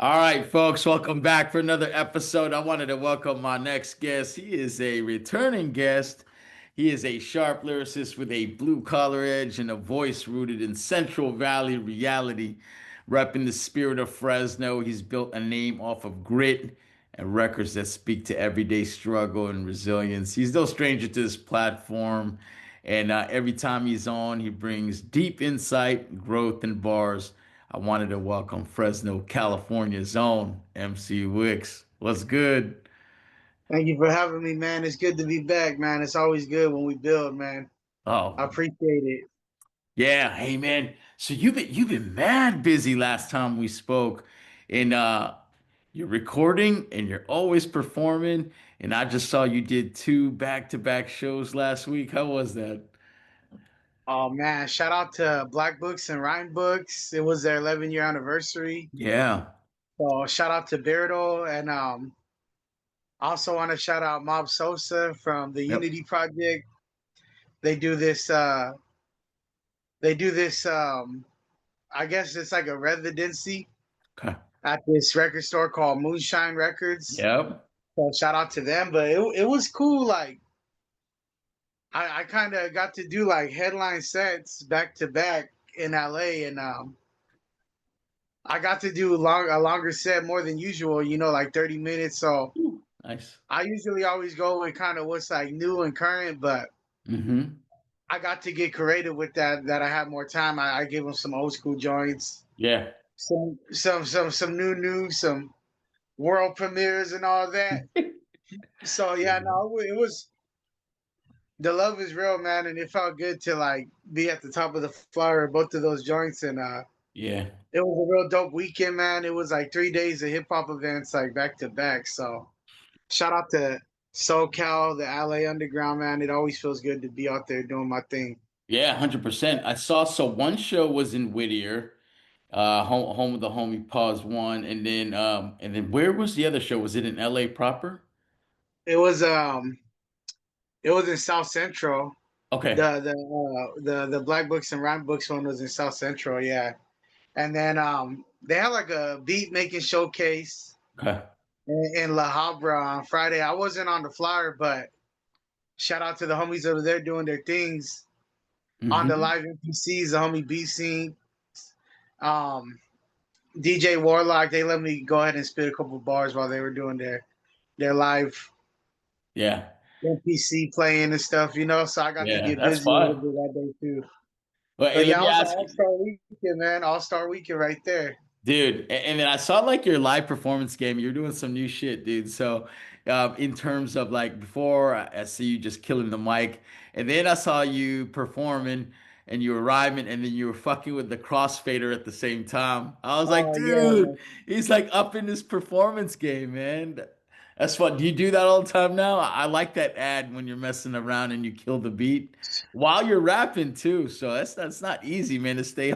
All right, folks, welcome back for another episode. I wanted to welcome my next guest. He is a returning guest. He is a sharp lyricist with a blue collar edge and a voice rooted in Central Valley reality, repping the spirit of Fresno. He's built a name off of grit and records that speak to everyday struggle and resilience. He's no stranger to this platform, and every time he's on, he brings deep insight, growth, and bars. I wanted to welcome Fresno, California's own MC Wicks. What's good? Thank you for having me, man. It's good to be back, man. It's always good when we build, man. I Oh, appreciate it. yeah. Hey, man. So you've been mad busy last time we spoke, and you're recording and you're always performing. And I just saw you did two back-to-back shows last week. How was that? Oh man, shout out to Black Books and Rhyme Books. It was their 11-year anniversary. Yeah. So shout out to Beardo and also want to shout out Mob Sosa from the Yep. Unity Project. They do this they do this I guess it's like a residency Okay. at this record store called Moonshine Records. Yep. So shout out to them. But it was cool, like I kind of got to do like headline sets back to back in LA, and I got to do a longer set more than usual. Like 30 minutes. So Ooh, nice. I usually always go with kind of what's like new and current, but Mm-hmm. I got to get creative with that. That I had more time. I gave them some old school joints, Yeah. some new, some world premieres and all that. So yeah, no, it was the love is real, man, and it felt good to like be at the top of the flyer both of those joints, and Yeah. it was a real dope weekend, man. It was like 3 days of hip hop events, like back to back. So shout out to SoCal, the LA Underground, man. It always feels good to be out there doing my thing. Yeah, 100%. I saw so one show was in Whittier, home of the homie Pause One, and then where was the other show? Was it in LA proper? It was um it was in South Central. Okay. The Black Books and Rhyme Books one was in South Central, yeah. And then they had like a beat making showcase Okay. in La Habra on Friday. I wasn't on the flyer, but shout out to the homies over there doing their things on the Hmm. live NPCs, the homie B Scene, um, DJ Warlock. They let me go ahead and spit a couple bars while they were doing their live Yeah. NPC playing and stuff. So I got to Yeah. get That's busy a little fun. bit that day too. Well, hey, But let yeah, I me was an ask All you, Star Weekend, man. All Star Weekend right there. dude, and then I saw like your live performance game. You're doing some new shit, dude. So, in terms of like before, I see you just killing the mic, and then I saw you performing and you were rhyming, and then you were fucking with the crossfader at the same time. I was like, Oh yeah, dude, he's like up in his performance game, man. That's fun. Do you do that all the time now? I like that ad when you're messing around and you kill the beat while you're rapping too. So that's not easy, man, to stay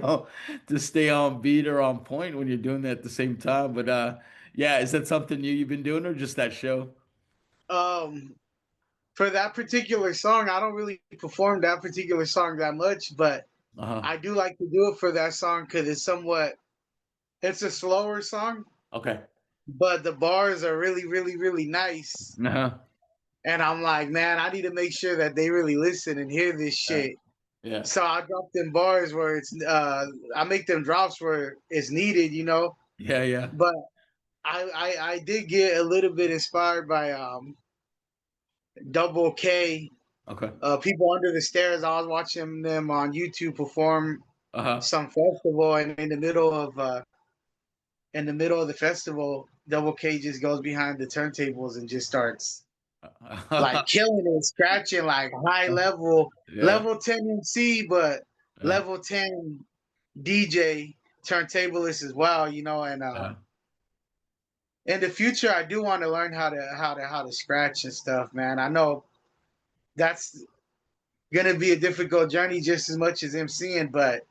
on beat or on point when you're doing that at the same time. But yeah, is that something you've been doing or just that show? um, for that particular song, I don't really perform that particular song that much, but Uh-huh. I do like to do it for that song because it's a slower song, Okay. but the bars are really, really, really nice. Uh-huh. And I'm like, man, I need to make sure that they really listen and hear this Yeah. shit. Yeah. So I drop them bars where I make them drops where it's needed. Yeah. Yeah. But I did get a little bit inspired by Double K, Okay. People Under the Stairs. I was watching them on YouTube perform Uh-huh. some festival, and in the middle of the festival, Double K just goes behind the turntables and just starts like killing it, scratching like high level, Yeah. level 10 MC, but Uh, level 10 DJ turntablist as well. And uh, in the future, I do want to learn how to scratch and stuff, man. I know that's gonna be a difficult journey just as much as MCing, but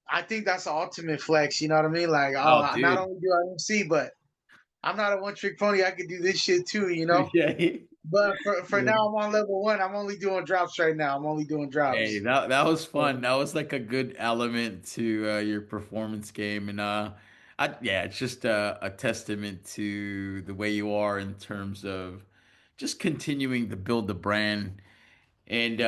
I think that's the ultimate flex. You know what I mean? Like, oh, oh, not dude. only do I MC, but I'm not a one trick pony. I could do this shit too. Yeah. But for Yeah. now, I'm on level one. I'm only doing drops right now. I'm only doing Hey, drops. that was So, fun. That was like a good element to your performance game, and Yeah, it's just a testament to the way you are in terms of just continuing to build the brand. And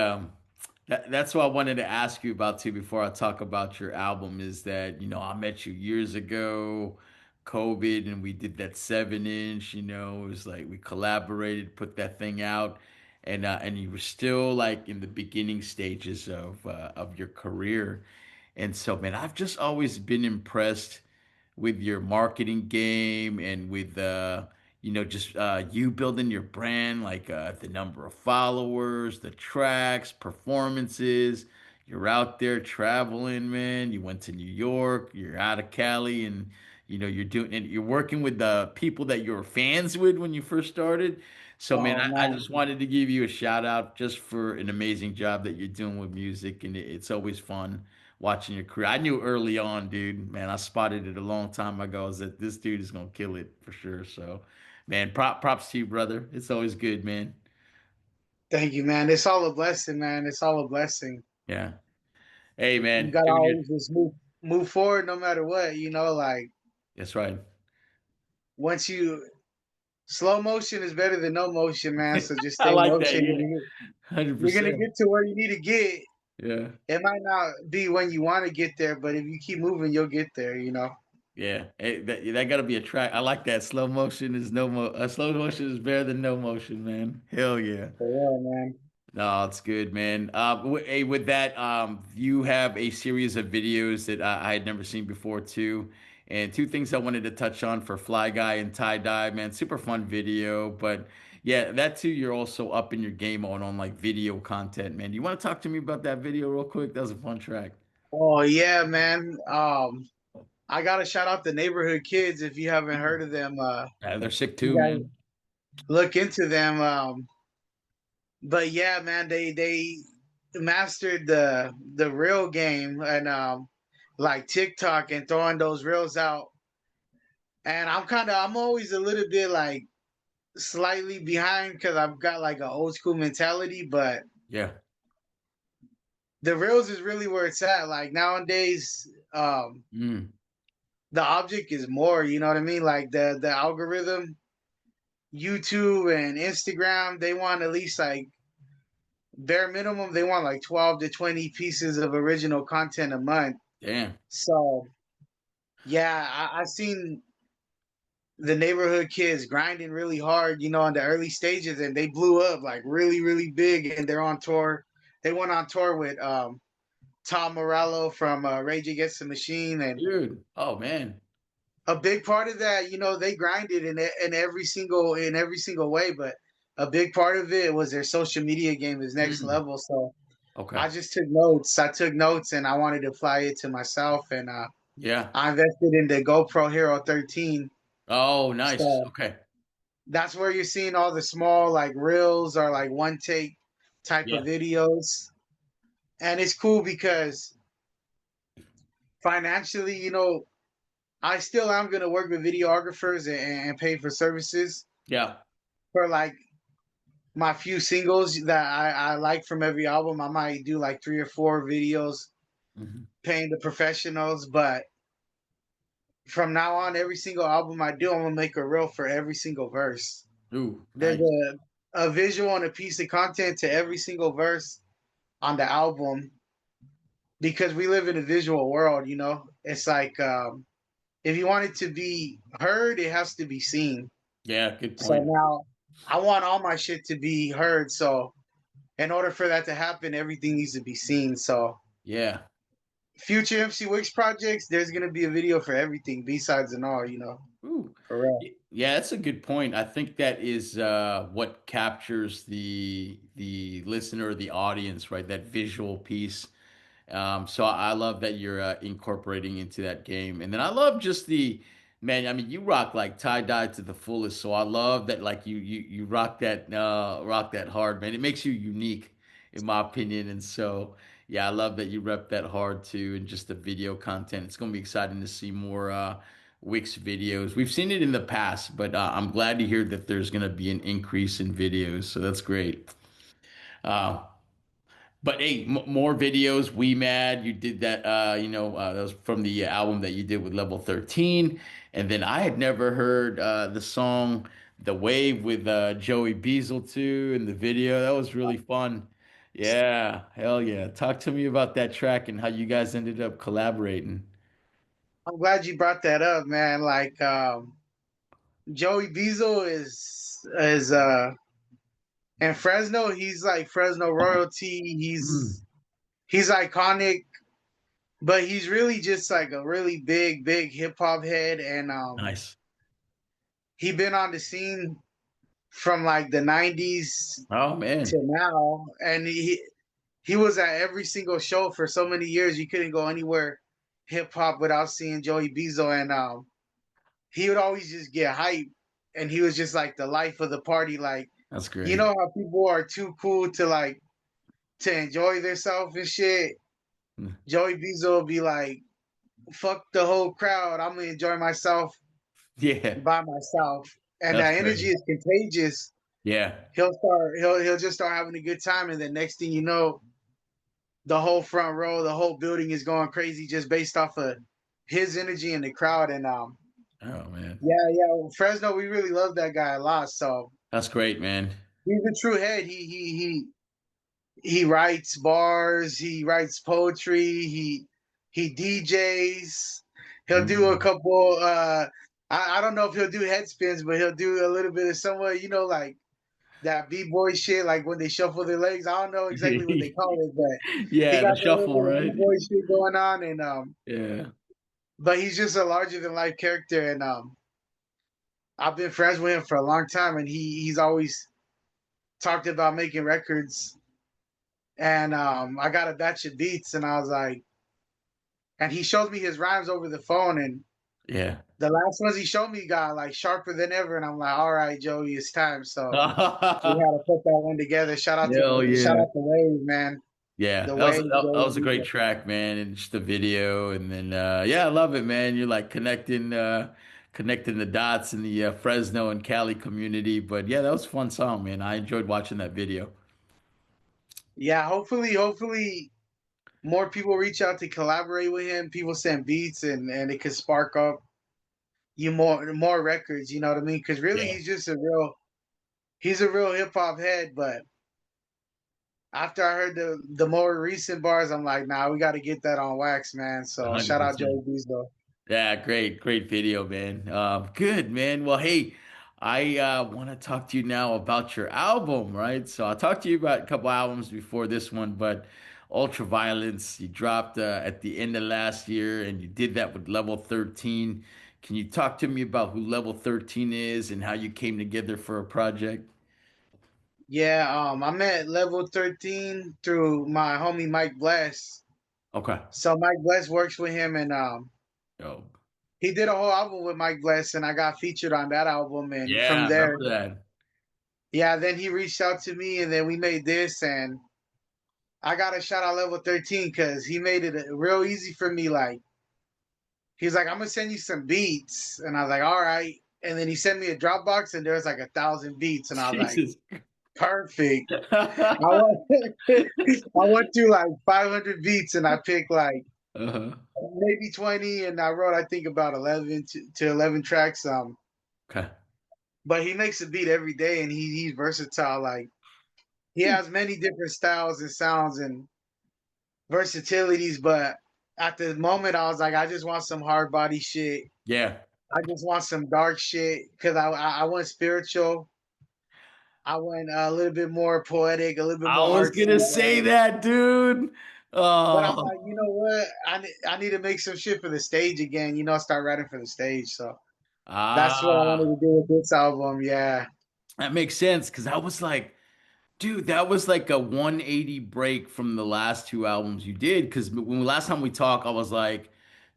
that's what I wanted to ask you about too before I talk about your album is that, I met you years ago, COVID, and we did that 7 inch, it was like we collaborated, put that thing out, and you were still like in the beginning stages of your career. And so, man, I've just always been impressed with your marketing game and with just you building your brand, like the number of followers, the tracks, performances. You're out there traveling, man. You went to New York, you're out of Cali, and you're doing and you're working with the people that you were fans with when you first started. So, man, Oh I man, just wanted to give you a shout out just for an amazing job that you're doing with music, and it's always fun watching your career. I knew early on, dude, man, I spotted it a long time ago is that this dude is gonna kill it for sure. So, man, props to you, brother. It's always good, man. thank you, man. It's all a blessing, man. It's all a blessing. Yeah. Hey, You man, gotta doing your always just move forward no matter what. Like that's right. once you slow motion is better than no motion, man. So just I stay in like that. motion, Yeah, and you're gonna 100%. get to where you need to get. Yeah. It might not be when you want to get there, but if you keep moving, you'll get there. Yeah. Hey, that gotta be a track. I like that. Slow motion is no mo slow motion is better than no motion, man. Hell yeah. For real, man. No, it's good, man. Hey, with that, you have a series of videos that I had never seen before too, and two things I wanted to touch on for Fly Guy and Tie Dye, man. Super fun video, but yeah, that too. You're also up in your game on like video content, man. You want to talk to me about that video real quick? That was a fun track. Oh yeah, man. I gotta shout out the neighborhood kids if you haven't heard of them. Yeah, they're sick You too, guys man. look into them. But yeah, man, they mastered the real game and like TikTok and throwing those reels out. And I'm always a little bit like slightly behind because I've got like an old school mentality, but Yeah. the reels is really where it's at. Like nowadays, Mm, the object is more, you know what I mean? Like the algorithm, YouTube and Instagram, they want at least like bare minimum, they want like 12 to 20 pieces of original content a month. damn. So yeah, I've seen the neighborhood kids grinding really hard, in the early stages, and they blew up like really, really big, and they're on tour. They went on tour with Tom Morello from Rage Against the Machine, and Dude. Oh man. a big part of that, they grinded in every single way, but a big part of it was their social media game is next Mm, level. So okay. I just took notes. I took notes and I wanted to apply it to myself, and Yeah. I invested in the GoPro Hero 13. Oh, nice. So Okay. that's where you're seeing all the small like reels or like one take type of Yeah. videos. And it's cool because financially, I still am gonna work with videographers and pay for services Yeah. for like my few singles that I like from every album. I might do like 3 or 4 videos Mhm. paying the professionals, but from now on, every single album I do, I'm gonna make a reel for every single verse. Ooh, There's nice. a visual and a piece of content to every single verse on the album because we live in a visual world. It's like if you want it to be heard, it has to be seen. Yeah, good So point. now I want all my shit to be heard. So in order for that to happen, everything needs to be seen. So Yeah. future MC Wicks projects, there's gonna be a video for everything, B sides and all. Ooh. For real. Yeah, that's a good point. I think that is what captures the listener, the audience, right? That visual piece. So I love that you're incorporating into that game. And then I love just man, I mean, you rock like tie dye to the fullest. So I love that like you rock that hard, man. It makes you unique in my opinion. And so yeah, I love that you rep that hard too and just the video content. It's gonna be exciting to see more Wix videos. We've seen it in the past, but I'm glad to hear that there's gonna be an increase in videos. So that's great. Uh, But hey, more videos. We Mad. You did that. That was from the album that you did with Level 13. And then I had never heard the song "The Wave" with Joey Beazle too in the video. That was really fun. Yeah, hell yeah. Talk to me about that track and how you guys ended up collaborating. I'm glad you brought that up, man. Like Joey Beazle is in Fresno. He's like Fresno royalty. Mm, He's iconic, but he's really just like a really big hip hop head, and nice. he been on the scene from like the '90s Oh to man. now, and he was at every single show for so many years. You couldn't go anywhere hip hop without seeing Joey Bezo, and he would always just get hype, and he was just like the life of the party. Like That's you great. know how people are too cool to like to enjoy themselves and shit. Mm, Joey Bezo will be like, "Fuck the whole crowd. I'm gonna enjoy myself yeah, by myself," and that's that energy great. is contagious. Yeah, He'll just start having a good time, and then next thing you know, the whole front row, the whole building is going crazy just based off of his energy in the crowd. And oh man. yeah, Fresno, we really love that guy a lot. So That's great, man. he's a true head. He writes bars, he writes poetry, he DJs. He'll do a Mm. couple. I don't know if he'll do head spins, but he'll do a little bit of somewhere, like that b-boy shit, like when they shuffle their legs. I don't know exactly what they call it, but he Yeah, the got the little shuffle, bit of right? b-boy shit going on, and Yeah. but he's just a larger than life character, and I've been friends with him for a long time, and he's always talked about making records, and I got a batch of beats, and I was like, and he showed me his rhymes over the phone, and Yeah. the last ones he showed me got like sharper than ever, and I'm like, all right, Joey, it's time. So we had to put that one together. Hell Shout yeah. out to Wave, man. Yeah, The that was Wave, that Joey was a great Beezer. track, man, and just the video, and then yeah, I love it, man. You're like connecting the dots in the Fresno and Cali community. But yeah, that was a fun song, man. I enjoyed watching that video. Yeah, hopefully more people reach out to collaborate with him. People send beats, and it could spark up you more records. You know what I mean? Because really, Yeah, he's a real hip hop head. But after I heard the more recent bars, I'm like, nah, we got to get that on wax, man. So shout out 100%. Joey Beezer. Yeah, great video, man. Good, man. Well, hey, I want to talk to you now about your album, right? So I talked to you about a couple albums before this one, but Ultraviolence, you dropped at the end of last year, and you did that with Level 13. Can you talk to me about who Level 13 is and how you came together for a project? Yeah, I met Level 13 through my homie Mike Bless. Okay. So Mike Bless works with him, and Oh, he did a whole album with Mike Bless, and I got featured on that album. And yeah, from I there, remember that. yeah, then he reached out to me, and then we made this, and I got to shout out Level 13 because he made it real easy for me. Like he's like, I'm gonna send you some beats, and I was like, all right. And then he sent me a Dropbox, and there was like 1,000 beats, and I was like, Jesus. perfect. I went, I went through like 500 beats, and I picked like Uh-huh. maybe 20, and I wrote I think about 11 to 11 tracks. Okay. But he makes a beat every day, and he's versatile. Like he has many different styles and sounds and versatilities, but at the moment I was like, I just want some hard body shit. Yeah. I just want some dark shit because I went spiritual. I went a little bit more poetic, a little bit I more was artsy. gonna say that, dude. But I'm Oh, like, you know what? I need to make some shit for the stage again. Start writing for the stage. So that's what I ah, wanted to do with this album. Yeah, that makes sense because I was like, dude, that was like a 180 break from the last two albums you did. Because when last time we talked, I was like,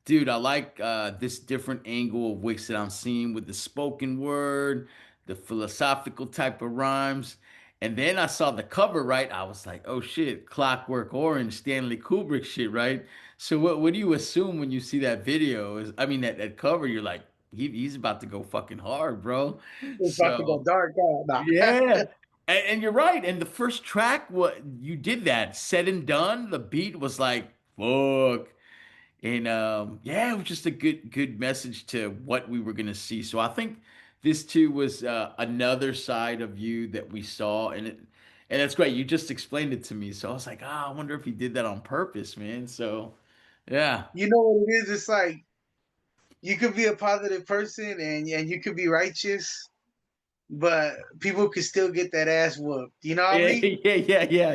dude, I like this different angle of Wicks that I'm seeing with the spoken word, the philosophical type of rhymes. And then I saw the cover, right? I was like, oh shit, Clockwork Orange, Stanley Kubrick shit, right? So what do you assume when you see that video? I mean, that cover, you're like, he's about to go fucking hard, bro. it's about to go So. dark. Nah. Yeah. And you're right. And the first track, what you did that said and done. The beat was like, fuck. And yeah, it was just a good message to what we were gonna see. So I think this too was another side of you that we saw, and that's great. You just explained it to me, so I was like, I wonder if he did that on purpose, man. So yeah, You know what it is? It's like you could be a positive person and you could be righteous, but people could still get that ass whooped. You know what I yeah, mean?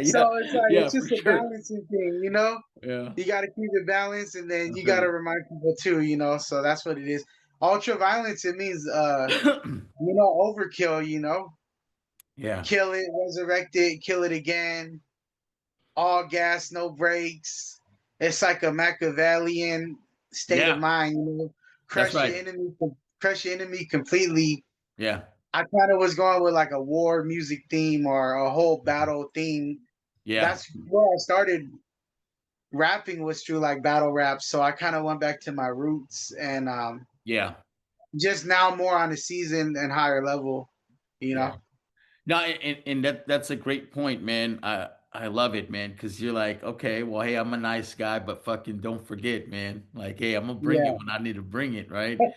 So yeah, it's like yeah, it's for just a sure. balancing thing, you know? Yeah, You gotta keep it balanced and then that's you gotta right. remind people too, you know. So that's what it is. Ultra violence, it means you know, overkill, you know. Yeah, Kill it, resurrect it, kill it again, all gas, no brakes. It's like a Machiavellian state of yeah, mind, you know. that's Crush your right. enemy, crush your enemy completely. Yeah, I kind of was going with like a war music theme or a whole battle theme. yeah, That's where I started rapping was through like battle rap. So I kind of went back to my roots and yeah, just now more on a season and higher level, you know. yeah. No, and that's a great point, man. I love it, man, because you're like, okay, well, hey, I'm a nice guy, but fucking don't forget, man. Like, hey, I'm gonna bring it Yeah, when I need to bring it, right?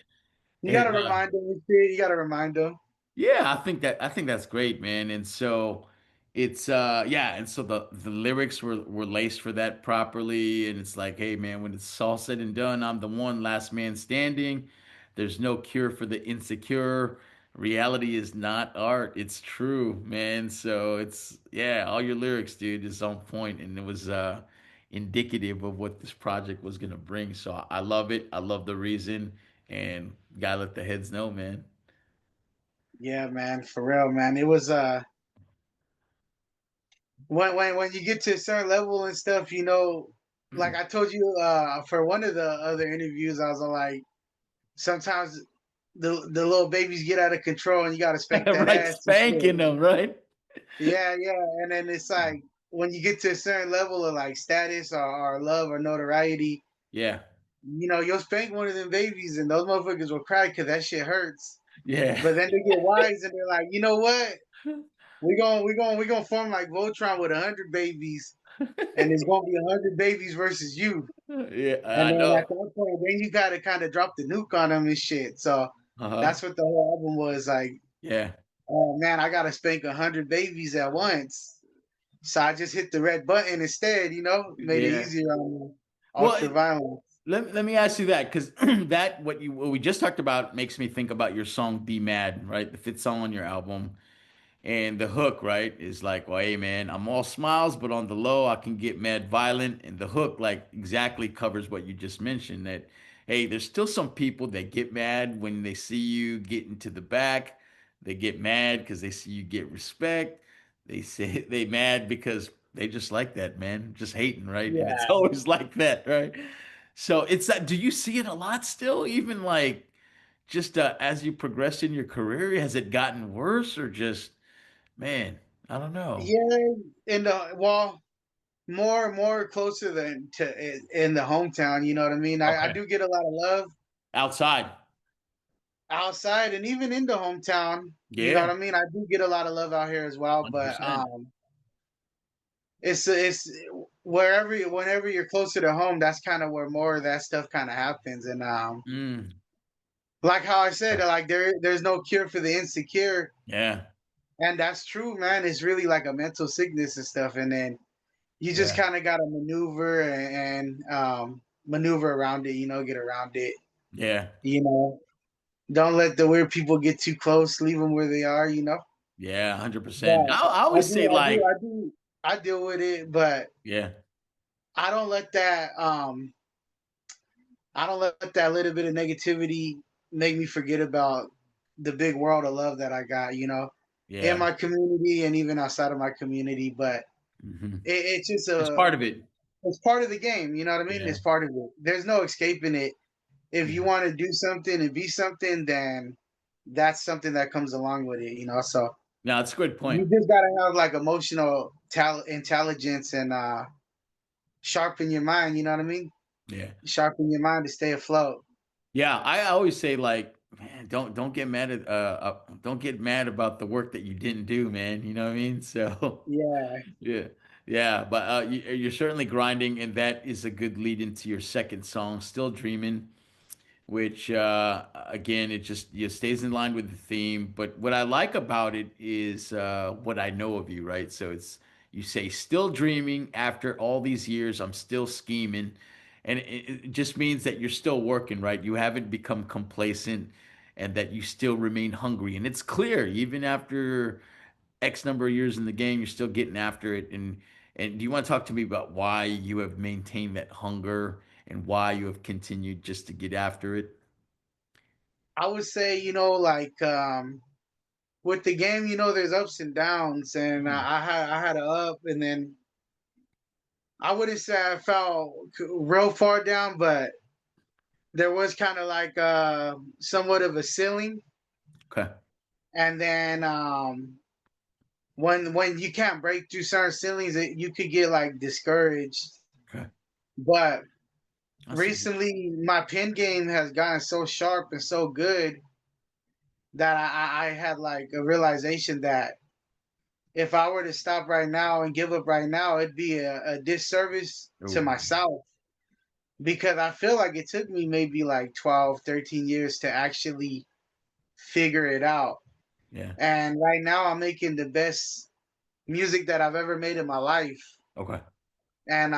you got And to remind them. You got to remind them. yeah, I think that's great, man. And so it's yeah, and so the lyrics were laced for that properly, and it's like, hey man, when it's all said and done, I'm the one last man standing. There's no cure for the insecure. Reality is not art, it's true, man. So it's yeah, all your lyrics, dude, is on point, and it was indicative of what this project was gonna bring. So I love it. I love the reason, and gotta let the heads know, man. Yeah, man, for real, man. It was when you get to a certain level and stuff, you know, like I told you for one of the other interviews, I was like, sometimes the little babies get out of control and you got to spank that Right, ass and spanking shit. them, right? Yeah, yeah, and then it's like when you get to a certain level of like status or love or notoriety, Yeah, you know, you'll spank one of them babies and those motherfuckers will cry because that shit hurts. yeah, But then they get wise and they're like, you know what? We gonna form like Voltron with 100 babies, and it's gonna be 100 babies versus you. yeah. And I then know. at that point, then you gotta kind of drop the nuke on them and shit. So Uh-huh. that's what the whole album was like. Yeah, Oh man, I gotta spank 100 babies at once. So I just hit the red button instead. You know, made it yeah. easier on me. Well, Ultra violence. let me ask you that because that what we just talked about makes me think about your song "Be Mad," right? The fifth song on your album. And the hook, right, is like, well, hey man, I'm all smiles, but on the low, I can get mad violent. And the hook, like, exactly covers what you just mentioned that, hey, there's still some people that get mad when they see you get into the back. They get mad because they see you get respect. They say they mad because they just like that, man, just hating, right? And it's Yeah, always like that, right? So it's that. Do you see it a lot still, even like just as you progress in your career? Has it gotten worse or just? Man, I don't know. yeah. In the well, more closer than to in the hometown. You know what I mean? I Okay. do get a lot of love Outside. outside and even in the hometown. You know Yeah, what I mean? I do get a lot of love out here as well, but 100%. it's whenever you're closer to home, that's kind of where more of that stuff kind of happens. And Mm, like how I said, like there's no cure for the insecure, yeah, and that's true, man. It's really like a mental sickness and stuff, and then you just yeah, kind of got to maneuver and maneuver around it. You know, get around it. yeah, You know, don't let the weird people get too close. Leave them where they are. You know, yeah, 100%. but I I always do, say I do, like, I do, I deal with it, but yeah, I don't let that I don't let that little bit of negativity make me forget about the big world of love that I got, you know, in yeah. my community and even outside of my community. But Hmm. it's just It's part of it. it's part of the game. You know what I mean? Yeah. It's part of it. There's no escaping it. If you Mhm. want to do something and be something, then that's something that comes along with it, you know. So No, it's a good point. you just gotta have like emotional intelligence and sharpen your mind. You know what I mean? Yeah. Sharpen your mind to stay afloat. Yeah, I always say like man, don't get mad at don't get mad about the work that you didn't do, man. You know what I mean? So Yeah, yeah, yeah. But you're certainly grinding, and that is a good lead into your second song, "Still Dreaming," which again it stays in line with the theme. But what I like about it is what I know of you, right? So it's you say still dreaming after all these years, I'm still scheming. And it just means that you're still working, right? You haven't become complacent and that you still remain hungry. And it's clear, even after X number of years in the game, you're still getting after it. And do you want to talk to me about why you have maintained that hunger and why you have continued just to get after it? I would say, like with the game, there's ups and downs, and Mm, I had a up, and then I wouldn't say I fell real far down, but there was kind of like somewhat of a ceiling, okay. and then when you can't break through certain ceilings, you could get like discouraged. Okay. But I see. recently, my pen game has gotten so sharp and so good that I had like a realization that if I were to stop right now and give up right now, it'd be a disservice to Oh, myself because I feel like it took me maybe like 12, 13 years to actually figure it out. yeah. And right now I'm making the best music that I've ever made in my life. Okay. And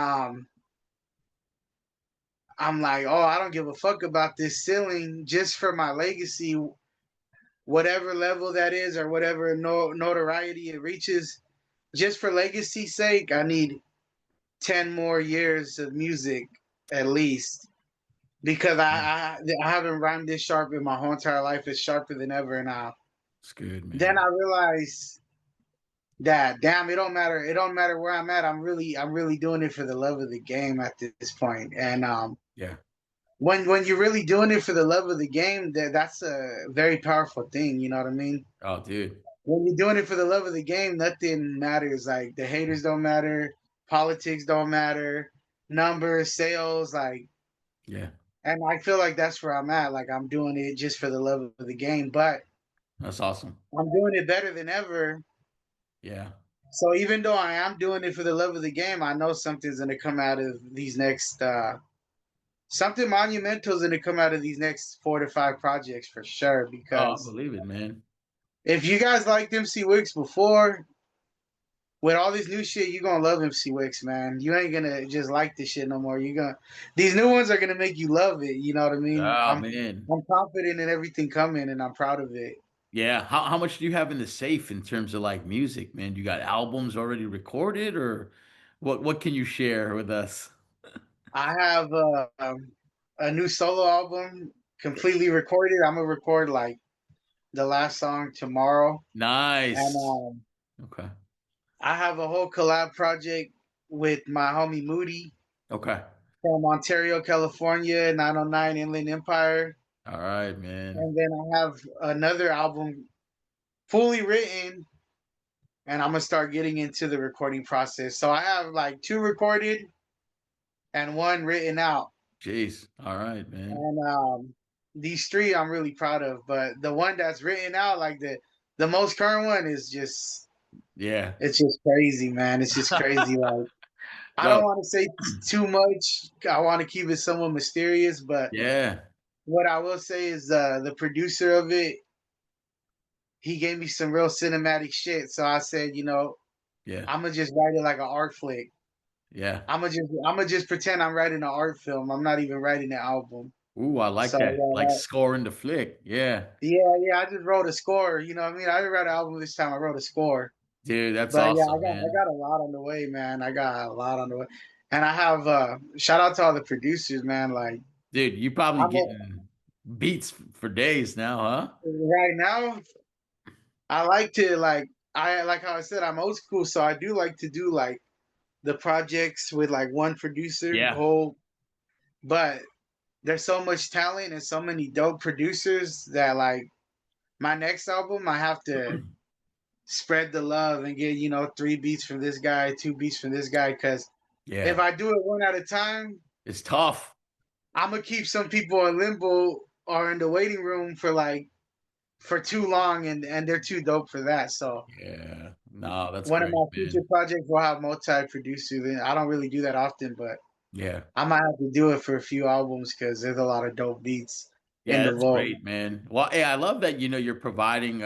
I'm like, oh, I don't give a fuck about this ceiling just for my legacy, whatever level that is or whatever notoriety it reaches. Just for legacy's sake, I need 10 more years of music at least because Yeah. I haven't rhymed this sharp in my whole entire life. It's sharper than ever now. It's good, Then man. I realized that damn, it don't matter where I'm at. I'm really doing it for the love of the game at this point. And Yeah. when you're really doing it for the love of the game, that's a very powerful thing. You know what I mean? Oh, dude. When you're doing it for the love of the game, nothing matters. Like the haters don't matter, politics don't matter, numbers, sales, like. Yeah. And I feel like that's where I'm at. Like I'm doing it just for the love of the game, but That's awesome. I'm doing it better than ever. Yeah. So even though I am doing it for the love of the game, I know something's gonna come out of these next something monumental is gonna come out of these next 4 to 5 projects for sure. Oh, I Because believe it, man. if you guys liked MC Wicks before, with all this new shit, you're gonna love MC Wicks, man. You ain't gonna just like this shit no more. You're gonna these new ones are gonna make you love it. You know what I mean? Oh, I'm man. I'm confident in everything coming, and I'm proud of it. Yeah. How much do you have in the safe in terms of like music, man? You got albums already recorded or what can you share with us? I have a new solo album completely recorded. I'm gonna record like the last song tomorrow, and Nice. Okay. I have a whole collab project with my homie Moody Okay. from Ontario, California, 909 Inland Empire, All right, man. and then I have another album fully written, and I'm gonna start getting into the recording process. So I have like two recorded and one written out. Jeez. All right, man. And these three I'm really proud of, but the one that's written out, like the most current one, is just Yeah. it's just crazy, man. It's just crazy. Like I don't Yo, want to say too much. I want to keep it somewhat mysterious, but yeah. what I will say is the producer of it, he gave me some real cinematic shit. So I said, Yeah. I'm gonna just write it like an art flick. Yeah. I'm gonna just pretend I'm writing an art film. I'm not even writing an album. Ooh, I like So that. Like yeah, scoring the flick. Yeah. yeah. I just wrote a score. You know what I mean? I didn't write an album this time. I wrote a score. Dude, that's But yeah, I awesome, got I man. got a lot on the way, man. I got a lot on the way, and I have shout out to all the producers, man. Like Dude, you probably I'm getting beats for days now, huh? right now. I like to I like how I said I'm old school, so I do like to do like the projects with like one producer Yeah. whole. But there's so much talent and so many dope producers that like my next album I have to spread the love and get 3 beats from this guy, 2 beats from this guy. Because if Yeah. I do it one at a time, It's tough. I'm gonna keep some people in limbo are in the waiting room for like for too long, and they're too dope for that. So Yeah. No, that's one of great, my future man. projects will have multi-producers. I don't really do that often, but Yeah. I might have to do it for a few albums because there's a lot of dope beats in Yeah, the that's vault. great, man. Well, hey, I love that, you're providing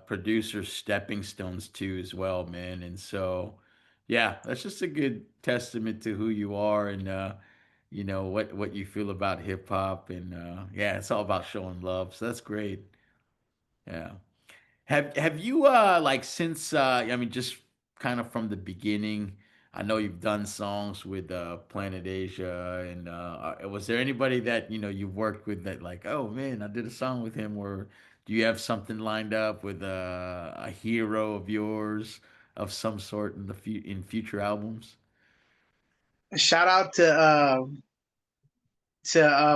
producers stepping stones too as well, man. And so, yeah, that's just a good testament to who you are and what you feel about hip hop and yeah, it's all about showing love. So that's great. Yeah. Have you like since I mean just kind of from the beginning, I know you've done songs with Planet Asia and was there anybody that you've worked with that like, oh man, I did a song with him, or do you have something lined up with a hero of yours of some sort in in future albums? Shout out to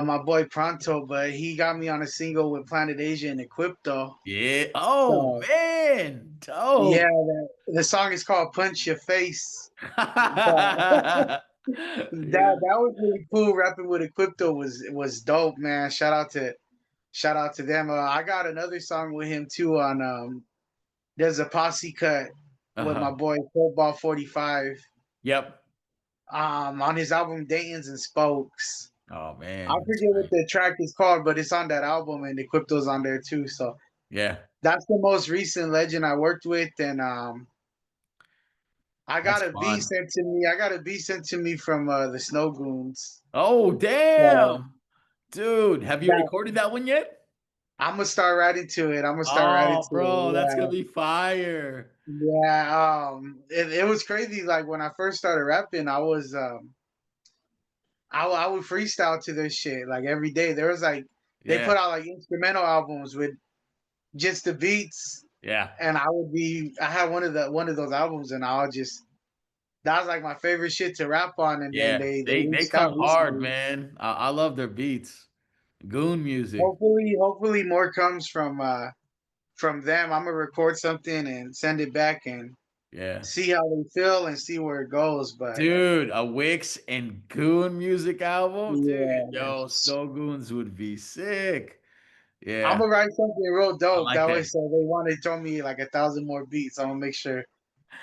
my boy Pronto, but he got me on a single with Planet Asia and Equipto. Yeah. Oh So man. yeah, Dope. the song is called "Punch Your Face." But Yeah. that was really cool. Rapping with Equipto was dope, man. Shout out to them. I got another song with him too on there's a posse cut with Uh-huh. my boy Football 45 Yep. on his album Dayton's and Spokes. Oh I man, that's forget what great. the track is called, but it's on that album and Equipto's on there too. So Yeah, that's the most recent legend I worked with, and I got that's a beat fun. sent to me. I got a beat sent to me from the Snow Goons. Oh, So damn. Dude, have you that recorded that one yet? I'm gonna start writing to it. I'm gonna start writing Oh, to bro, that's gonna it. be fire. Yeah, yeah. It was crazy. Like when I first started rapping, I would freestyle to this shit like every day. There was like they Yeah, put out like instrumental albums with just the beats, yeah, and I had one of those albums, and I'll just that was like my favorite shit to rap on. And then yeah. they They reached out come hard, recently. man. I love their beats. Goon music. Hopefully more comes from them. I'm gonna record something and send it back and Yeah. see how they feel and see where it goes. But Dude, a Wicks and Goon music album? Dude, yeah, yo, Snow Goons would be sick. I'm Yeah, gonna write something real I dope. like That way, that. so they want to throw me like 1,000 more beats. I'm gonna make sure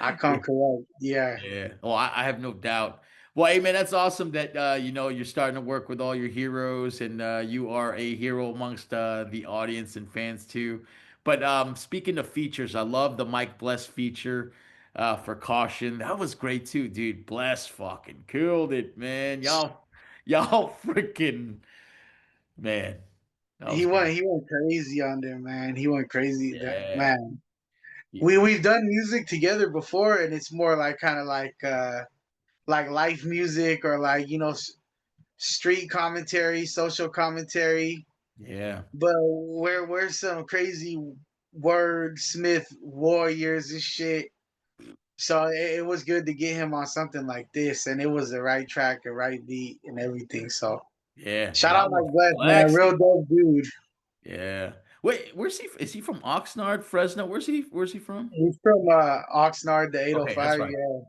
I come correct. Yeah. Yeah. Oh, I have no doubt. Well, hey man, that's awesome that you're starting to work with all your heroes and you are a hero amongst the audience and fans too. But speaking of features, I love the Mike Bless feature for Caution. That was great too, dude. Bless fucking killed it, man. Y'all freaking man. That He was went great. he went crazy on there, man. He went crazy. That Yeah. man. We've done music together before, and it's more like kind of like life music or like street commentary, social commentary. Yeah. But we're some crazy wordsmith warriors and shit. So it was good to get him on something like this, and it was the right track, the right beat, and everything. So Yeah. shout out Y'all were Mike Bless, man, real flexing. dope dude. Yeah. Wait, where's he? Is he from Oxnard, Fresno? Where's he from? He's from Oxnard, the Okay, that's 805. right. Yeah,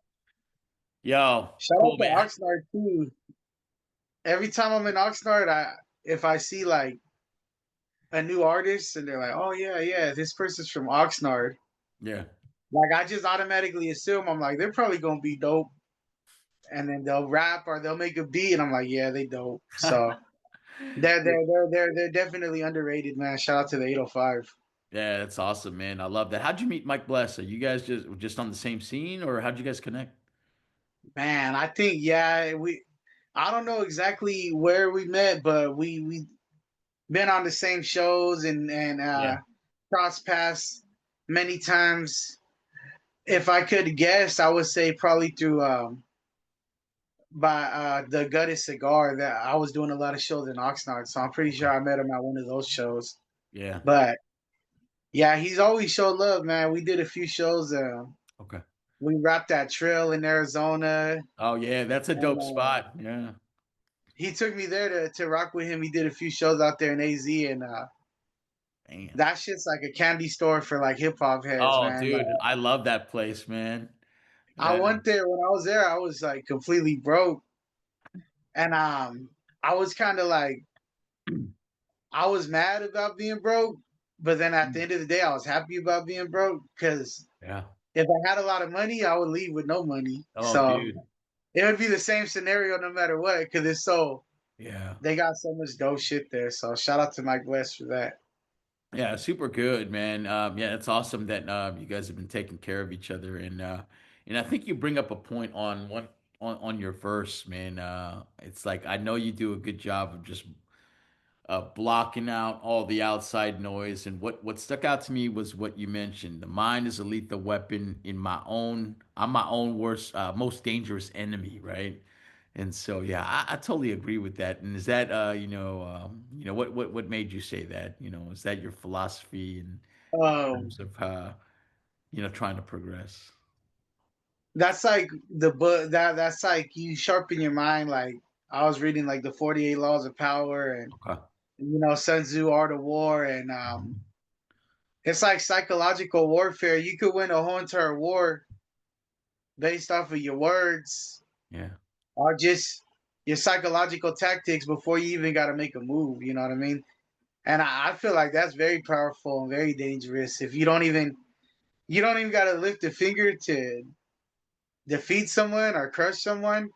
Yo, shout out cool to man. Oxnard too. Every time I'm in Oxnard, if I see like a new artist and they're like, "Oh yeah, yeah, this person's from Oxnard," Yeah. like I just automatically assume I'm like they're probably gonna be dope, and then they'll rap or they'll make a beat, and I'm like, yeah, they dope. So they're definitely underrated, man. Shout out to the 805. Yeah, that's awesome, man. I love that. How'd you meet Mike Bless? Are you guys just on the same scene, or how'd you guys connect? Man, I think yeah, I don't know exactly where we met, but we been on the same shows and Yeah. cross paths many times. If I could guess, I would say probably through by the Gutted Cigar that I was doing a lot of shows in Oxnard, so I'm pretty sure Okay. I met him at one of those shows. Yeah. But yeah, he's always showed love, man. We did a few shows. Okay. We rapped that trail in Arizona, Oh yeah, that's a and dope spot. Yeah. he took me there to rock with him. He did a few shows out there in AZ, and Man. that shit's like a candy store for like hip hop heads, Oh, man. dude, I love that place, man. I Yeah. went there when I was there. I was like completely broke, and I was kind of like I was mad about being broke, but then at the end of the day, I was happy about being broke because Yeah. if I had a lot of money, I would leave with no money. Oh, So dude. it would be the same scenario no matter what, because it's so Yeah. they got so much dope shit there. So shout out to Mike West for that. Yeah, super good, man. Yeah, it's awesome that you guys have been taking care of each other, and I think you bring up a point on one on your verse, man. It's like I know you do a good job of just blocking out all the outside noise. And what stuck out to me was what you mentioned. The mind is a lethal weapon in my own. I'm my own worst, most dangerous enemy, right? And so, yeah, I totally agree with that. And is that, what made you say that? Is that your philosophy in Um, terms of, trying to progress? that's like the book that's like you sharpen your mind. Like I was reading like the 48 Laws of Power and Okay. Sun Tzu Art of War, and Mhm. it's like psychological warfare. You could win a whole entire war based off of your words Yeah. or just your psychological tactics before you even got to make a move. You know what I mean? And I feel like that's very powerful and very dangerous. If you don't even got to lift a finger to defeat someone or crush someone.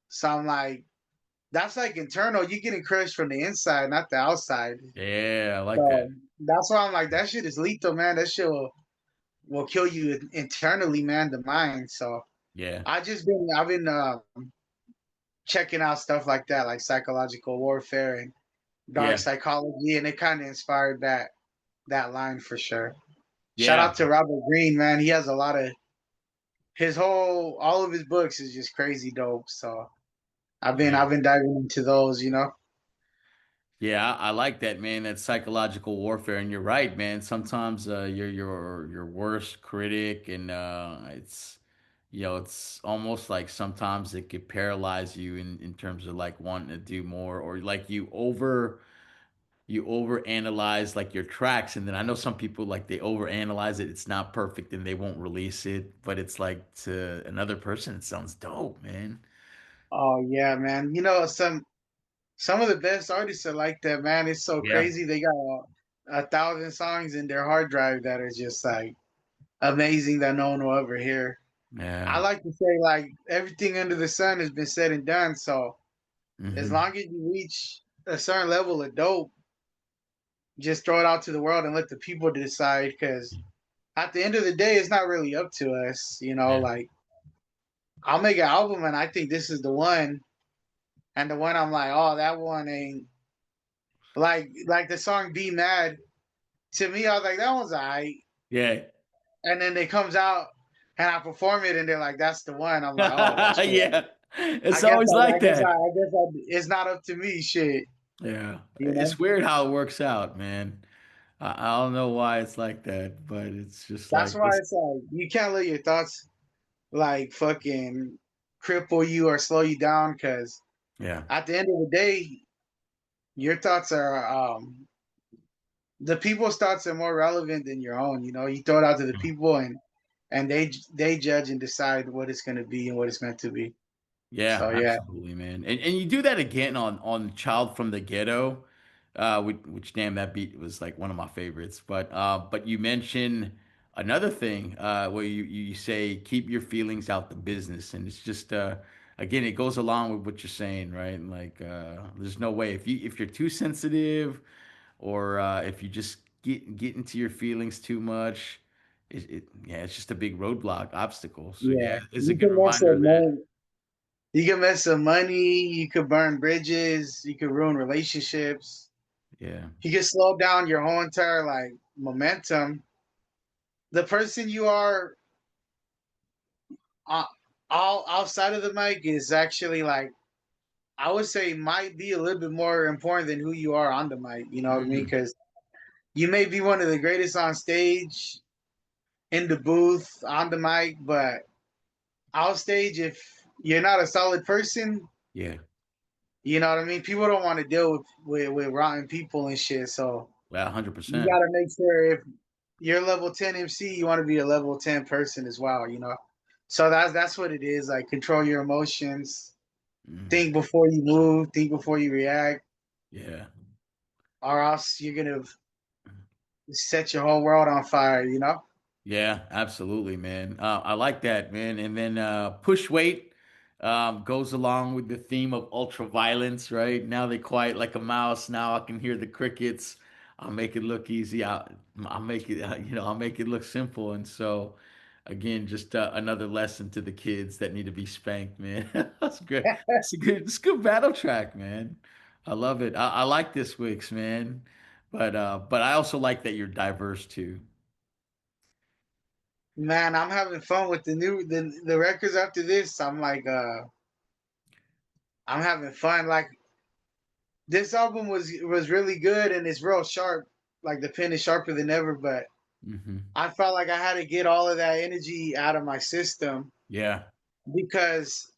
So I'm like, that's like internal. You're getting crushed from the inside, not the outside. Yeah, I like that. So that's why I'm like, that shit is lethal, man. That shit will kill you internally, man, the mind. So Yeah. I've been checking out stuff like that, like psychological warfare and dark Yeah. psychology, and it kind of inspired that line for sure. Shout Yeah. out to Robert Greene, man. He has a lot of all of his books is just crazy dope. So Yeah. I've been diving into those, you know. Yeah, I like that, man. That psychological warfare, and you're right, man. Sometimes you're your worst critic, and it's almost like sometimes it could paralyze you in terms of like wanting to do more, or like you over analyze like your tracks, and then I know some people like they over analyze it. It's not perfect, and they won't release it, but it's like to another person, it sounds dope, man. Oh yeah, man. You know, some of the best artists are like that, man. It's so Yeah, crazy. They got 1,000 songs in their hard drive that are just like amazing that no one will ever hear. I yeah, like to say like everything under the sun has been said and done. So as hmm, long as you reach a certain level of dope, just throw it out to the world and let the people decide. Because at the end of the day, it's not really up to us. You know, yeah, like I'll make an album and I think this is the one, and the one I'm like, oh, that one ain't like the song "Be Mad." To me, I was like, that one's alright. yeah. And then it comes out and I perform it, and they're like, that's the one. I'm like, oh well, shit. Yeah, it's always I like that. it's not up to me, shit. Yeah, You know. it's weird how it works out, man. I don't know why it's like that, but it's just That's like why this. it's like you can't let your thoughts like fucking cripple you or slow you down, because Yeah, at the end of the day, your thoughts are the people's thoughts are more relevant than your own. You know, you throw it out to the people, and they judge and decide what it's going to be and what it's meant to be. yeah, So yeah, absolutely, man. And you do that again on "Child from the Ghetto," which damn, that beat was like one of my favorites. But you mention another thing where you say keep your feelings out the business, and it's just again it goes along with what you're saying, right? Like there's no way if you're too sensitive, or if you just get into your feelings too much, yeah, it's just a big roadblock obstacle. So yeah, yeah, it's a you good can mess reminder up of that. money. You can mess up money. You could burn bridges. You could ruin relationships. Yeah. You can slow down your whole entire like momentum. The person you are uh, all outside of the mic is actually like I would say might be a little bit more important than who you are on the mic. You know what I mean? Mm, Because you may be one of the greatest on stage, in the booth, on the mic, but off stage, if you're not a solid person, yeah. you know what I mean? People don't want to deal with rotten people and shit. So Well, you 100%. got to make sure if you're level 10 MC, you want to be a level 10 person as well, you know? So that's what it is. Like control your emotions, Mm, think before you move, think before you react. yeah. or else you're gonna set your whole world on fire. You know. Yeah, absolutely, man. I like that, man. And then push weight goes along with the theme of ultra violence, right? Now they quiet like a mouse. Now I can hear the crickets. I'll make it look easy. I'll make it, I'll make it look simple. And so, again, just another lesson to the kids that need to be spanked, man. That's good. It's a good battle track, man. I love it. I like this Wicks, man. But I also like that you're diverse too. Man, I'm having fun with the records after this. I'm having fun. Like this album was really good and it's real sharp. Like the pen is sharper than ever, but Hmm. I felt like I had to get all of that energy out of my system Yeah, because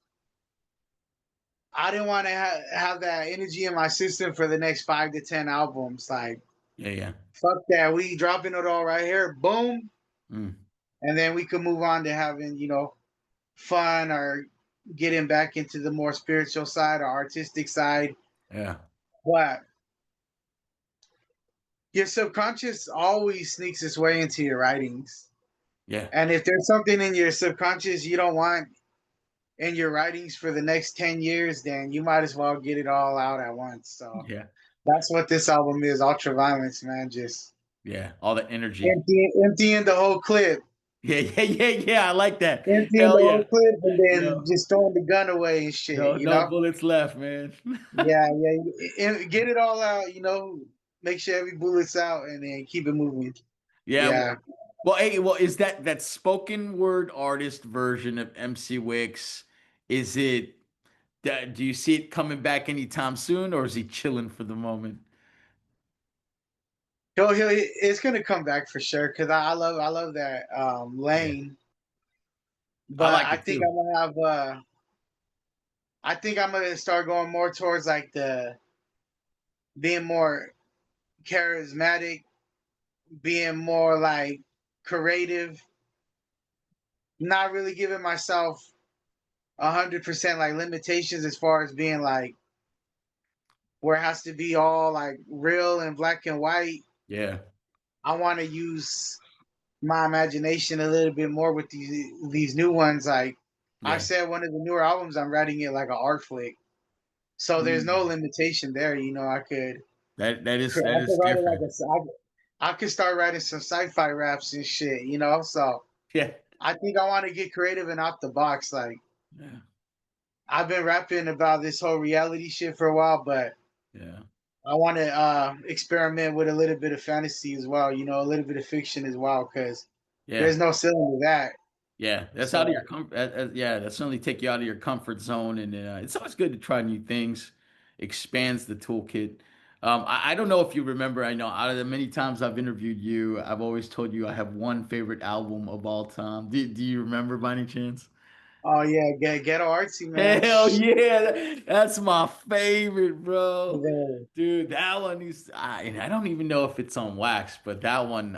I didn't want to have that energy in my system for the next 5 to 10 albums. Like, yeah, yeah. fuck that. We dropping it all right here. Boom. Mm, And then we could move on to having, fun or getting back into the more spiritual side or artistic side. yeah, But your subconscious always sneaks its way into your writings. yeah, And if there's something in your subconscious you don't want in your writings for the next 10 years, then you might as well get it all out at once. So yeah, that's what this album is, Ultra Violence, man. Just yeah. All the energy. emptying the whole clip. Yeah, yeah, yeah, yeah. I like that. Emptying the Hell yeah. whole clip and then No, just throwing the gun away and shit, no, you no know? bullets left, man. Yeah, yeah. Get it all out, make sure every bullet's out and then keep it moving. Yeah. Yeah. Hey, well, is that spoken word artist version of MC Wicks? Is it? Do you see it coming back anytime soon, or is he chilling for the moment? It's gonna come back for sure because I love that Yeah, lane. I But like it too. I think I'm gonna start going more towards like the being more charismatic, being more like creative, not really giving myself 100% like limitations as far as being like where it has to be all like real and black and white. Yeah, I want to use my imagination a little bit more with these new ones. Like I yeah. said, one of the newer albums, I'm writing it like an art flick. So there's no Mm. limitation there. That I is could write it like different. I could start writing some sci-fi raps and shit. So Yeah, I think I want to get creative and out the box. Like yeah, I've been rapping about this whole reality shit for a while, but yeah, I want to experiment with a little bit of fantasy as well. A little bit of fiction as well, because yeah. there's no ceiling to that. Yeah, that's out of your So, comfort. Yeah, that certainly take you out of your comfort zone, and it's always good to try new things. Expands the toolkit. I don't know if you remember. I know out of the many times I've interviewed you, I've always told you I have one favorite album of all time. Do you remember by any chance? oh yeah, ghetto artsy man. Hell yeah, that's my favorite, bro. Yeah. Dude, that one is I don't even know if it's on wax, but that one,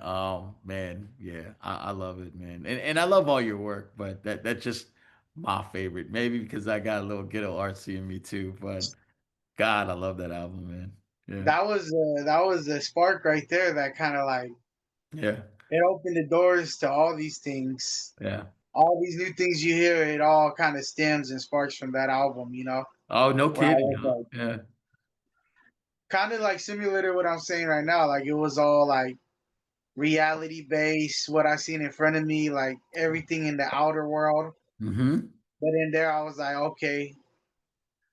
man, yeah, I love it, man. And I love all your work, but that's just my favorite. Maybe because I got a little ghetto artsy in me too, but God, I love that album, man. Yeah. That was the spark right there that kind of like Yeah. it opened the doors to all these things, Yeah. all these new things you hear. It all kind of stems and sparks from that album. Oh, no Where I kidding, was huh? like Yeah. kind of like simulated what I'm saying right now. Like it was all like reality based, what I seen in front of me, like everything in the outer world. Mm-hmm. But in there, I was like, okay,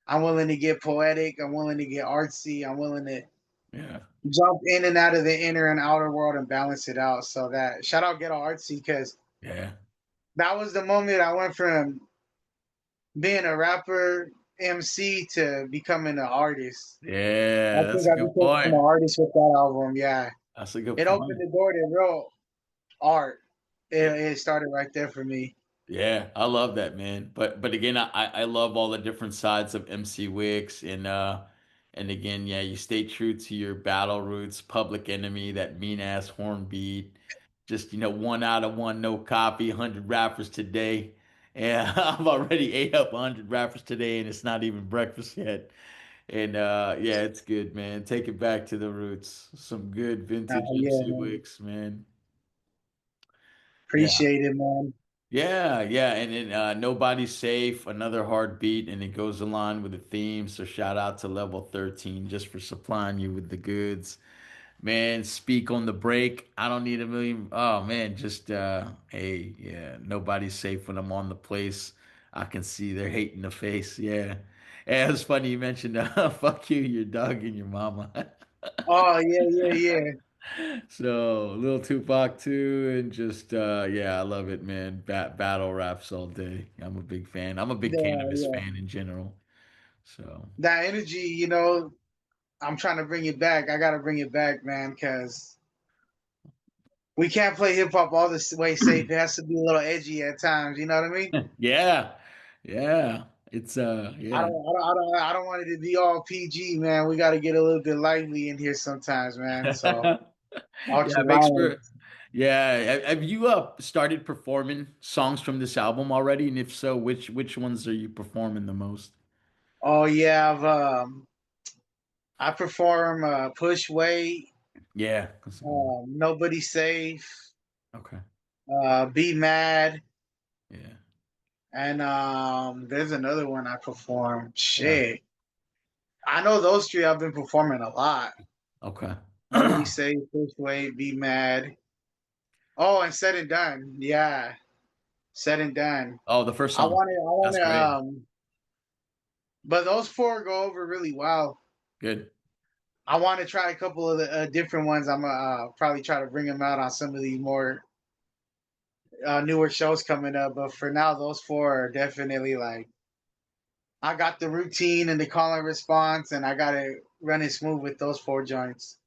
I'm willing to get poetic. I'm willing to get artsy. I'm willing to Yeah. jump in and out of the inner and outer world and balance it out. So that shout out Ghetto Artsy because Yeah. that was the moment I went from being a rapper MC to becoming an artist. I Yeah, think that's a I good became an point. artist with that album. Yeah, That's a good it opened point. the door to real art. It, Yeah. it started right there for me. Yeah, I love that, man. But again, I love all the different sides of MC Wicks and again, yeah, you stay true to your battle roots, Public Enemy, that mean ass horn beat. Just, 1 out of 1, no copy, 100 rappers today. And I've already ate up 100 rappers today and it's not even breakfast yet. And yeah, it's good, man. Take it back to the roots. Some good vintage Yeah, MC man. Wicks, man. Yeah. Appreciate it, man. Yeah, yeah, and then Nobody's Safe, another hard beat, and it goes along with the theme. So shout out to Level 13 just for supplying you with the goods. Man, speak on the break. I don't need a million. Oh man, just hey, yeah, nobody's safe when I'm on the place. I can see their hate in the face. Yeah. Yeah, it's funny you mentioned fuck you, your dog, and your mama. Oh yeah, yeah, yeah. So little Tupac too, and just yeah, I love it, man. Battle raps all day. I'm a big fan. I'm a big Yeah, cannabis yeah. fan in general. So That energy, I'm trying to bring it back. I gotta bring it back, man, because we can't play hip hop all the way safe. It has to be a little edgy at times. You know what I mean? yeah, yeah. It's I yeah. don't, I don't, I don't, I don't want it to be all PG, man. We got to get a little bit lively in here sometimes, man. So Yeah, ultra makes violence. for yeah. Have you started performing songs from this album already? And if so, which ones are you performing the most? Oh yeah, I perform push weight, Yeah, that's a good one. nobody safe, Okay. be mad, Yeah. and there's another one I perform. Yeah. Shit, I know those three I've been performing a lot. Okay. Nobody safe, push weight, be mad. Oh, and said and done. Yeah, said and done. Oh, the first I song. want to, I want That's to, great. but those four go over really well. Good. I want to try a couple of the different ones. I'm probably try to bring them out on some of these more newer shows coming up. But for now, those four are definitely like I got the routine and the call and response, and I got it running smooth with those four joints.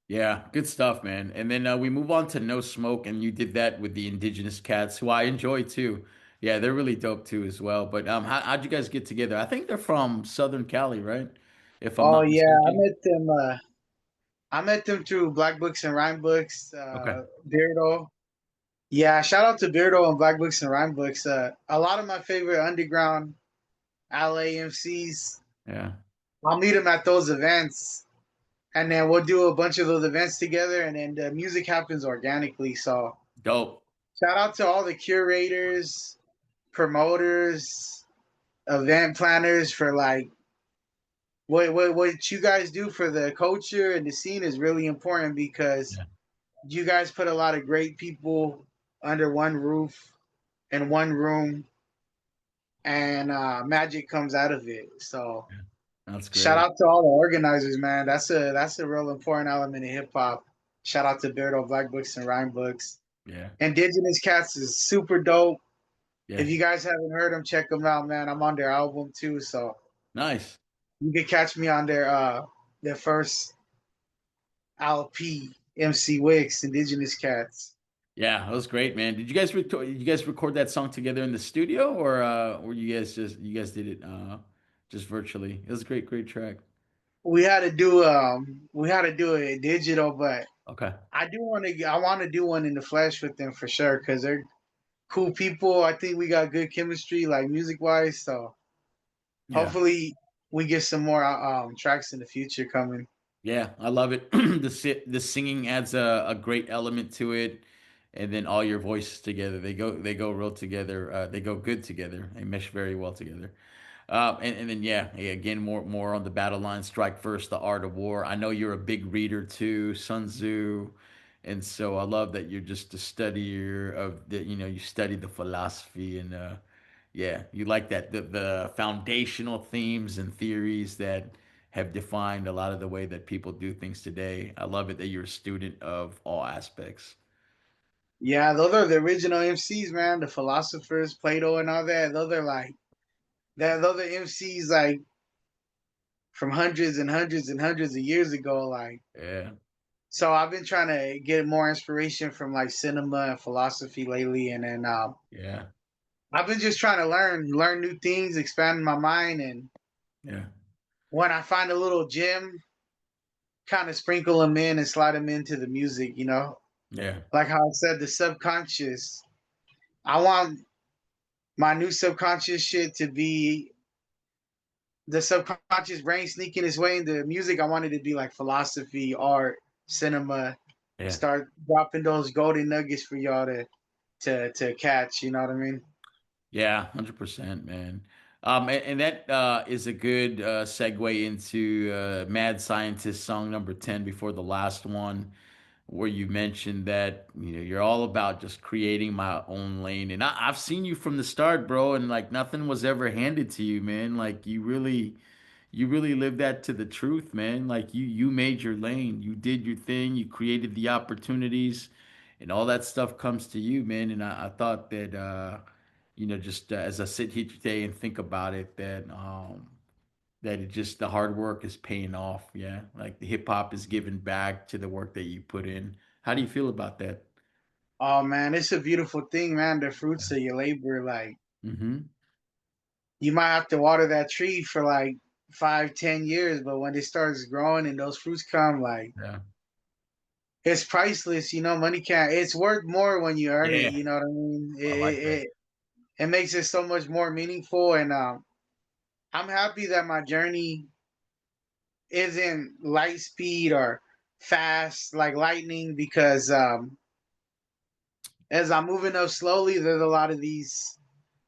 Yeah, good stuff, man. And then we move on to No Smoke, and you did that with the Indigenous Cats, who I enjoy too. Yeah, they're really dope too as well. But how'd you guys get together? I think they're from Southern Cali, right? If I'm Oh not yeah, I mistaken. met them. I met them through Black Books and Rhyme Books. Okay. Beardo. Yeah, shout out to Beardo and Black Books and Rhyme Books. A lot of my favorite underground LA MCs. Yeah. I'll meet them at those events, and then we'll do a bunch of those events together, and then the music happens organically. So Dope. shout out to all the curators, promoters, event planners for like what you guys do for the culture and the scene is really important because Yeah. you guys put a lot of great people under one roof in one room, and magic comes out of it. So Yeah. That's shout great. out to all the organizers, man. That's a real important element in hip hop. Shout out to Beardo Black Books and Rhyme Books. Yeah. Indigenous Cats is super dope. Yeah. If you guys haven't heard them, check them out, man. I'm on their album too, so Nice. you can catch me on their first LP, MC Wicks, Indigenous Cats. Yeah, that was great, man. Did you guys record that song together in the studio or you guys did it just virtually? It was a great track. We had to do it digital, but Okay. I want to do one in the flesh with them for sure because they're cool people. I think we got good chemistry, like music wise. So Yeah. hopefully we get some more tracks in the future coming. Yeah, I love it. The singing adds a great element to it, and then all your voices together, they go real together. They go good together. They mesh very well together. And then yeah, again more on the battle line. Strike first, the art of war. I know you're a big reader too, Sun Tzu, and so I love that you're just a studier of the. You know, you study the philosophy and yeah, you like that the foundational themes and theories that have defined a lot of the way that people do things today. I love it that you're a student of all aspects. Yeah, those are the original MCs, man. The philosophers, Plato, and all that. Those are like that. Those are MCs like from hundreds and hundreds and hundreds of years ago. Like, Yeah, so I've been trying to get more inspiration from like cinema and philosophy lately, and then yeah, I've been just trying to learn new things, expand my mind, and yeah, when I find a little gem, kind of sprinkle them in and slide them into the music. yeah, Like how I said, the subconscious. I want my new subconscious shit to be the subconscious brain sneaking its way into music. I wanted to be like philosophy, art, cinema. Yeah. Start dropping those golden nuggets for y'all to catch. You know what I mean? Yeah, 100%, man. And that is a good segue into Mad Scientist song number 10 before the last one, where you mentioned that, you're all about just creating my own lane. And I've seen you from the start, bro, and like nothing was ever handed to you, man. Like you really lived that to the truth, man. Like you made your lane. You did your thing. You created the opportunities, and all that stuff comes to you, man. And I thought that just as I sit here today and think about it, that it just the hard work is paying off. Yeah, like the hip hop is giving back to the work that you put in. How do you feel about that? Oh man, it's a beautiful thing, man. The fruits of your labor, like Mm-hmm. you might have to water that tree for like 5, 10 years, but when it starts growing and those fruits come, like Yeah. it's priceless. Money can't. It's worth more when you earn it. Yeah. You know what I mean? I like that. It makes it so much more meaningful, and I'm happy that my journey isn't light speed or fast like lightning because as I'm moving up slowly, there's a lot of these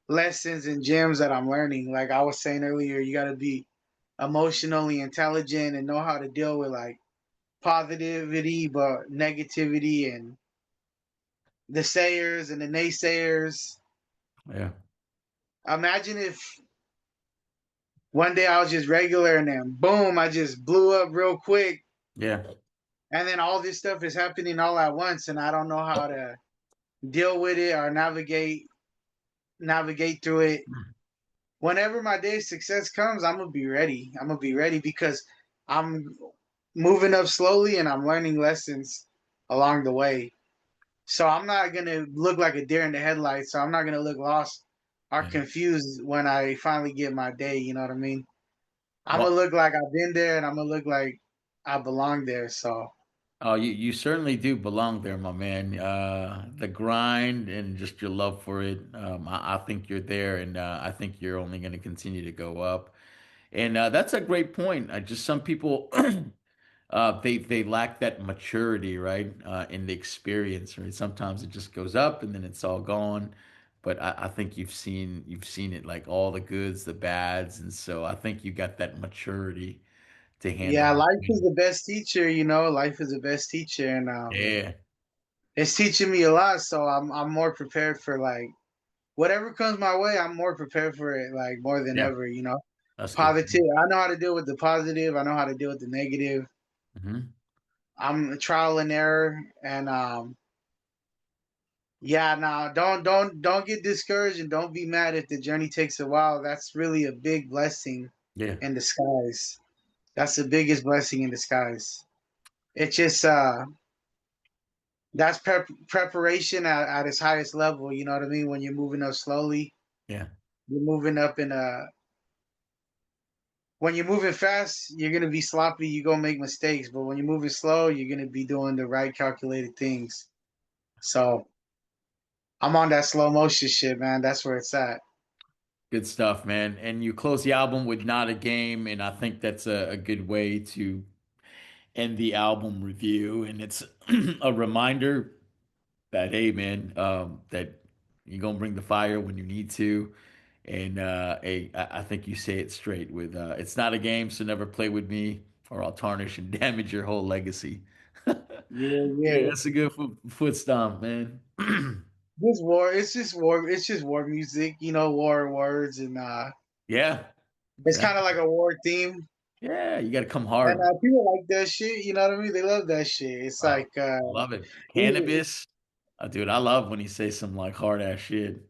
lessons and gems that I'm learning. Like I was saying earlier, you got to be emotionally intelligent and know how to deal with like positivity, but negativity and the sayers and the naysayers. Yeah. Imagine if one day I was just regular and then boom, I just blew up real quick. Yeah. And then all this stuff is happening all at once and I don't know how to deal with it or navigate through it. Whenever my day of success comes, I'm gonna be ready. I'm gonna be ready because I'm moving up slowly and I'm learning lessons along the way. So I'm not gonna look like a deer in the headlights. So I'm not gonna look lost or Yeah. confused when I finally get my day. You know what I mean? I'm gonna Well, look like I've been there and I'm gonna look like I belong there. So oh, you certainly do belong there, my man. The grind and just your love for it. I think you're there, and I think you're only going to continue to go up. And that's a great point. Just some people, they lack that maturity, right? In the experience, right? Sometimes it just goes up and then it's all gone. But I think you've seen it like all the goods, the bads, and so I think you got that maturity to handle yeah, life is it. the best teacher. Life is the best teacher, and Yeah, it's teaching me a lot. So I'm more prepared for like whatever comes my way. I'm more prepared for it like more than yeah, ever. that's good. Positive. I know how to deal with the positive. I know how to deal with the negative. Hmm. I'm trial and error, and yeah, now don't get discouraged and don't be mad if the journey takes a while. That's really a big blessing Yeah, in disguise. That's the biggest blessing in disguise. It's just that's preparation at its highest level. You know what I mean? When you're moving up slowly, yeah, you're moving up in a. When you're moving fast, you're gonna be sloppy. You're gonna make mistakes. But when you're moving slow, you're gonna be doing the right calculated things. So I'm on that slow motion shit, man. That's where it's at. good stuff, man. And you close the album with "Not a Game," and I think that's a good way to end the album review. And it's a reminder that hey, man, that you're gonna bring the fire when you need to. And hey, I think you say it straight with "It's not a game, so never play with me, or I'll tarnish and damage your whole legacy." Yeah, Yeah, yeah. that's a good foot stomp, man. This war, it's just war. It's just war music, war words, and Yeah, it's kind of exactly. like a war theme. Yeah, you got to come And hard. people like that shit. You know what I mean? They love that shit. It's Wow, like, love it. it- Cannabis, dude. I love when he says some like hard ass shit.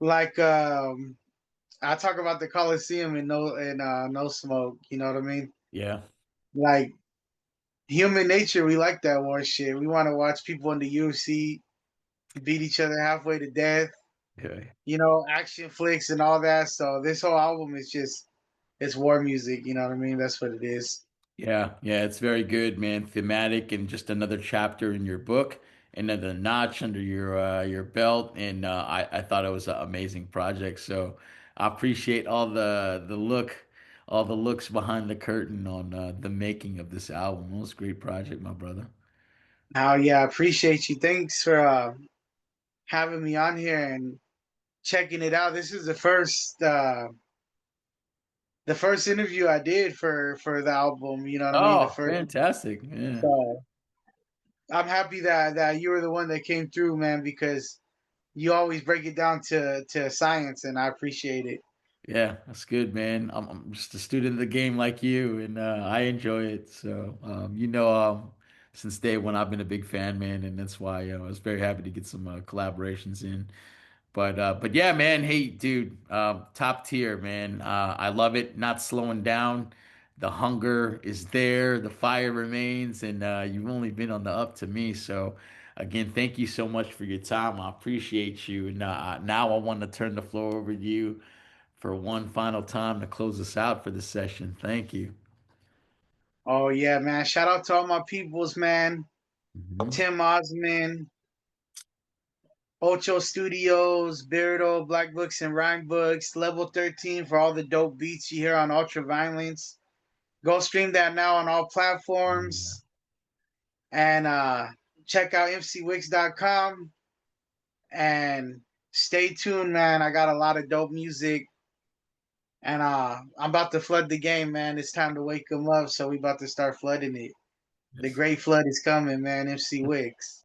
like I talk about the Coliseum and no smoke. You know what I mean? Yeah, Like human nature, we like that war shit. We want to watch people in the UFC beat each other halfway to death. okay. Action flicks and all that. So this whole album is just it's war music. You know what I mean? That's what it is. Yeah, yeah, it's very good, man. Thematic and just another chapter in your book, another notch under your belt, and I thought it was an amazing project. So I appreciate all the looks behind the curtain on the making of this album. It was a great project, my brother. Oh yeah, I appreciate you. Thanks for having me on here and checking it out. This is the first interview I did for the album. You know what I mean? The Oh, first. fantastic. Yeah. So I'm happy that you were the one that came through, man, because you always break it down to science, and I appreciate it. Yeah, that's good, man. I'm just a student of the game like you, and I enjoy it. So, since day one, I've been a big fan, man, and that's why I was very happy to get some collaborations in. But yeah, man. Hey, dude, top tier, man. I love it. Not slowing down. The hunger is there. The fire remains, and you've only been on the up to me. So, again, thank you so much for your time. I appreciate you. And now I want to turn the floor over to you for one final time to close us out for this session. Thank you. Oh yeah, man! Shout out to all my peoples, man. Mhm. Tim Osman, Ocho Studios, Beardo, Black Books and Rhyme Books, Level 13 for all the dope beats you hear on Ultra Violence. Go stream that now on all Yeah. platforms and check out mcwicks.com and stay tuned, man. I got a lot of dope music and I'm about to flood the game, man. It's time to wake them up, so we about to start flooding it. The Yes. great flood is coming, man. MC Wicks.